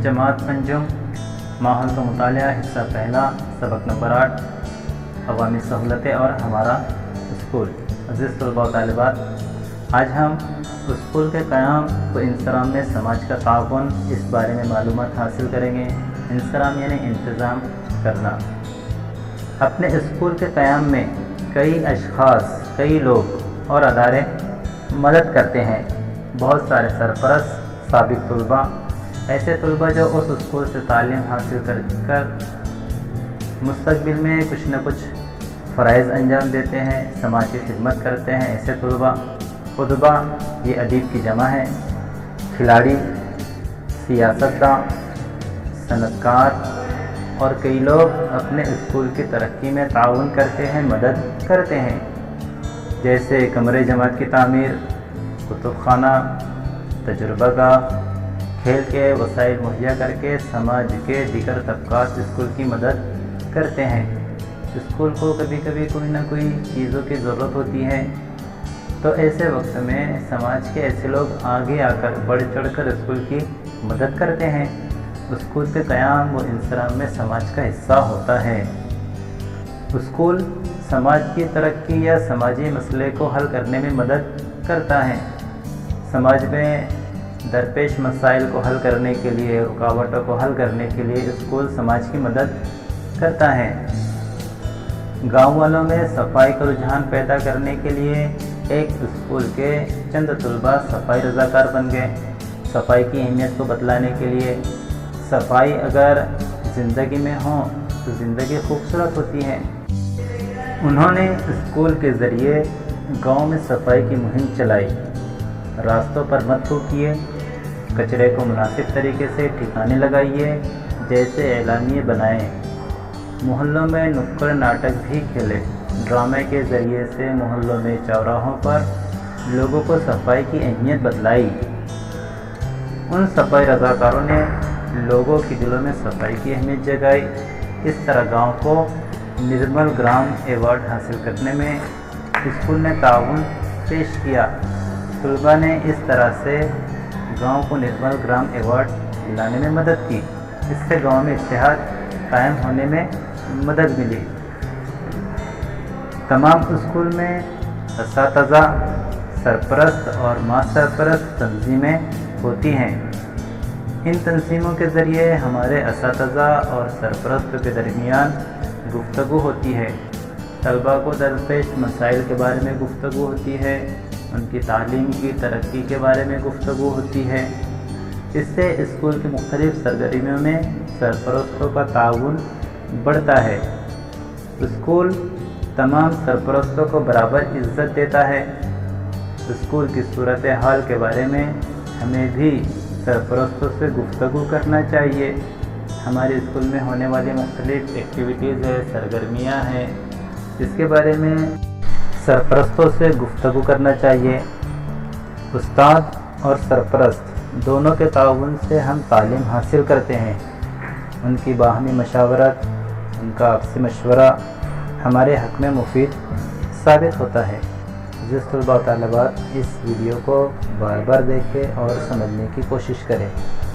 जमात पंजुम माहौल का मुतालिया हिस्सा पहला सबक नंबर 8 अवामी सहूलतें और हमारा स्कूल। अज़ीज़ तलबा व तालिबात, आज हम स्कूल के क़याम व इंसराम में समाज का ताउन इस बारे में मालूमात हासिल करेंगे। इंसराम यानी इंतज़ाम करना। अपने स्कूल के क़याम में कई अशख़ास, कई लोग और अदारे मदद करते हैं। बहुत सारे सरपरस्त, साबिक़ तलबा, ऐसे तलबा जो उस स्कूल से तालीम हासिल कर मुस्तक़बिल में कुछ न कुछ फ़राइज़ अंजाम देते हैं, समाज की खिदमत करते हैं। ऐसे तलबा, खुतबा ये अदीब की जमा है, खिलाड़ी, सियासतदान, सनअतकार और कई लोग अपने स्कूल की तरक्की में ताउन करते हैं, मदद करते हैं। जैसे कमरे जमात की तामीर, कुतुबखाना, तजुर्बागाह, खेल के वसाइल मुहैया करके समाज के दीगर तबकात स्कूल की मदद करते हैं। स्कूल को कभी कभी कोई ना कोई चीज़ों की ज़रूरत होती है, तो ऐसे वक्त में समाज के ऐसे लोग आगे आकर बढ़ चढ़ कर स्कूल की मदद करते हैं। स्कूल के क़याम व इंसराम में समाज का हिस्सा होता है। स्कूल समाज की तरक्की या समाजी मसले को हल करने में मदद करता है। समाज में दरपेश मसाइल को हल करने के लिए, रुकावटों को हल करने के लिए स्कूल समाज की मदद करता है। गांव वालों में सफाई का रुझान पैदा करने के लिए एक स्कूल के चंद तलबा सफाई रज़ाकार बन गए। सफाई की अहमियत को बतलाने के लिए, सफाई अगर ज़िंदगी में हो तो ज़िंदगी खूबसूरत होती है। उन्होंने स्कूल के ज़रिए गांव में सफाई की मुहिम चलाई। रास्तों पर मत थूकिए, कचरे को मुनासिब तरीके से ठिकाने लगाइए जैसे एलानिए बनाएं। मोहल्लों में नुक्कड़ नाटक भी खेले। ड्रामे के ज़रिए से मोहल्लों में चौराहों पर लोगों को सफाई की अहमियत बतलाई। उन सफाई रज़ाकारों ने लोगों के दिलों में सफाई की अहमियत जगाई। इस तरह गांव को निर्मल ग्राम एवार्ड हासिल करने में स्कूल ने ताउन पेश किया। तलबा ने इस तरह से गांव को निर्मल ग्राम एवार्ड दिलाने में मदद की। इससे गांव में इत्तेहाद कायम होने में मदद मिली। तमाम स्कूल में असातिज़ा, सरपरस्त और मां सरपरस्त तंजीमें होती हैं। इन तंजीमों के ज़रिए हमारे असातिज़ा और सरपरस्त के दरमियान गुफ्तगू होती है। तलबा को दरपेश मसाइल के बारे में गुफ्तगू होती है, उनकी तालीम की तरक्की के बारे में गुफ्तगू होती है। इससे स्कूल की मुख्तलिफ़ सरगर्मियों में सरपरस्तों का ताउन बढ़ता है। स्कूल तमाम सरपरस्तों को बराबर इज़्ज़त देता है। स्कूल की सूरत हाल के बारे में हमें भी सरपरस्तों से गुफ्तगू करना चाहिए। हमारे स्कूल में होने वाली मुख्तलिफ़ एक्टिविटीज़ है, सरगर्मियाँ हैं, इसके बारे में सरपरस्तों से गुफ्तगू करना चाहिए। उस्ताद और सरपरस्त दोनों के ताउन से हम तालीम हासिल करते हैं। उनकी बाहमी मशावरत, उनका आपसी मशवरा हमारे हक़ में मुफीद साबित होता है। जिस तलबा व तालिबात इस वीडियो को बार बार देखें और समझने की कोशिश करें।